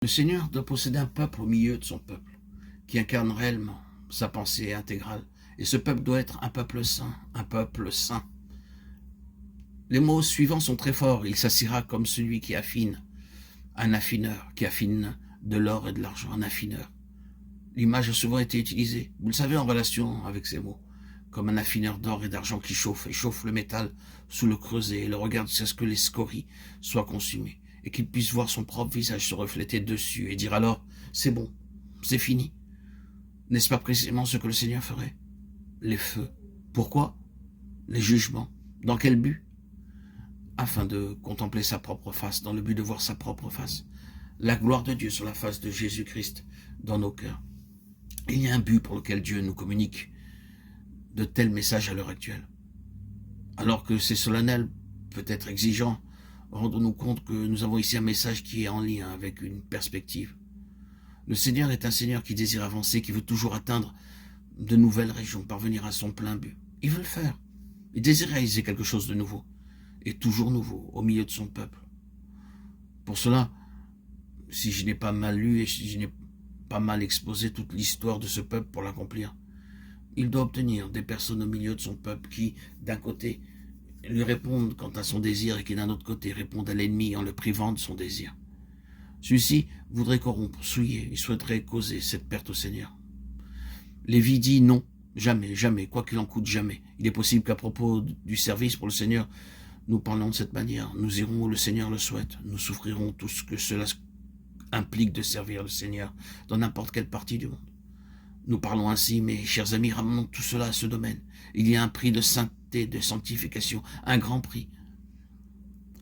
Le Seigneur doit posséder un peuple au milieu de son peuple, qui incarne réellement sa pensée intégrale. Et ce peuple doit être un peuple saint, un peuple saint. Les mots suivants sont très forts. Il s'assiera comme celui qui affine, un affineur, qui affine de l'or et de l'argent, un affineur. L'image a souvent été utilisée, vous le savez, en relation avec ces mots, comme un affineur d'or et d'argent qui chauffe et chauffe le métal sous le creuset et le regarde jusqu'à ce que les scories soient consumées et qu'il puisse voir son propre visage se refléter dessus et dire alors, c'est bon, c'est fini. N'est-ce pas précisément ce que le Seigneur ferait? Les feux. Pourquoi? Les jugements. Dans quel but? Afin de contempler sa propre face, dans le but de voir sa propre face. La gloire de Dieu sur la face de Jésus-Christ dans nos cœurs. Il y a un but pour lequel Dieu nous communique de tels messages à l'heure actuelle. Alors que c'est solennel, peut-être exigeant, rendons-nous compte que nous avons ici un message qui est en lien avec une perspective. Le Seigneur est un Seigneur qui désire avancer, qui veut toujours atteindre de nouvelles régions, parvenir à son plein but. Il veut le faire. Il désire réaliser quelque chose de nouveau, et toujours nouveau, au milieu de son peuple. Pour cela, si je n'ai pas mal lu et si je n'ai pas mal exposé toute l'histoire de ce peuple pour l'accomplir, il doit obtenir des personnes au milieu de son peuple qui, d'un côté, lui répondent quant à son désir et qui, d'un autre côté, répondent à l'ennemi en le privant de son désir. Celui-ci voudrait corrompre, souiller, il souhaiterait causer cette perte au Seigneur. Lévi dit non, jamais, jamais, quoi qu'il en coûte, jamais. Il est possible qu'à propos du service pour le Seigneur, nous parlons de cette manière. Nous irons où le Seigneur le souhaite. Nous souffrirons tout ce que cela implique de servir le Seigneur dans n'importe quelle partie du monde. Nous parlons ainsi, mes chers amis, ramenons tout cela à ce domaine. Il y a un prix de sainteté, de sanctification, un grand prix.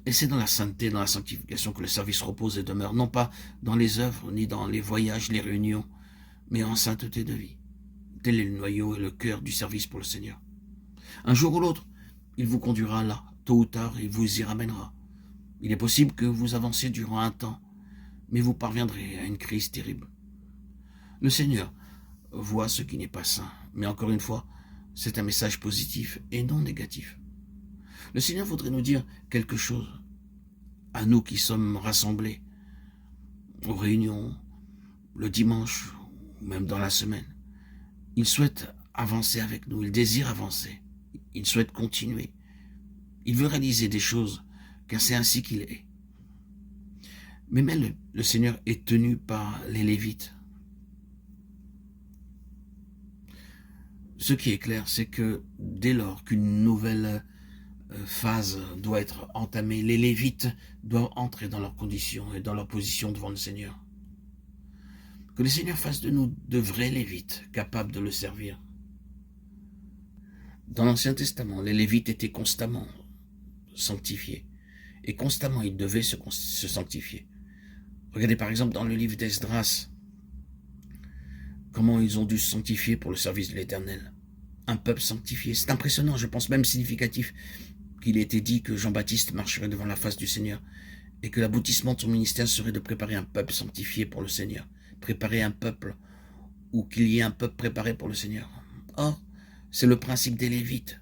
Et c'est dans la sainteté, dans la sanctification que le service repose et demeure, non pas dans les œuvres, ni dans les voyages, les réunions, mais en sainteté de vie. Tel est le noyau et le cœur du service pour le Seigneur. Un jour ou l'autre, il vous conduira là, tôt ou tard, il vous y ramènera. Il est possible que vous avanciez durant un temps, mais vous parviendrez à une crise terrible. Le Seigneur voit ce qui n'est pas sain, mais encore une fois, c'est un message positif et non négatif. Le Seigneur voudrait nous dire quelque chose à nous qui sommes rassemblés aux réunions, le dimanche, ou même dans la semaine. Il souhaite avancer avec nous, il désire avancer, il souhaite continuer. Il veut réaliser des choses, car c'est ainsi qu'il est. Mais même le Seigneur est tenu par les Lévites. Ce qui est clair, c'est que dès lors qu'une nouvelle phase doit être entamée, les Lévites doivent entrer dans leurs conditions et dans leur position devant le Seigneur. Que le Seigneur fasse de nous de vrais Lévites, capables de le servir. Dans l'Ancien Testament, les Lévites étaient constamment sanctifiés, et constamment ils devaient se sanctifier. Regardez par exemple dans le livre d'Esdras, comment ils ont dû se sanctifier pour le service de l'Éternel. Un peuple sanctifié, c'est impressionnant, je pense même significatif, qu'il ait été dit que Jean-Baptiste marcherait devant la face du Seigneur et que l'aboutissement de son ministère serait de préparer un peuple sanctifié pour le Seigneur, préparer un peuple ou qu'il y ait un peuple préparé pour le Seigneur. Or, c'est le principe des Lévites.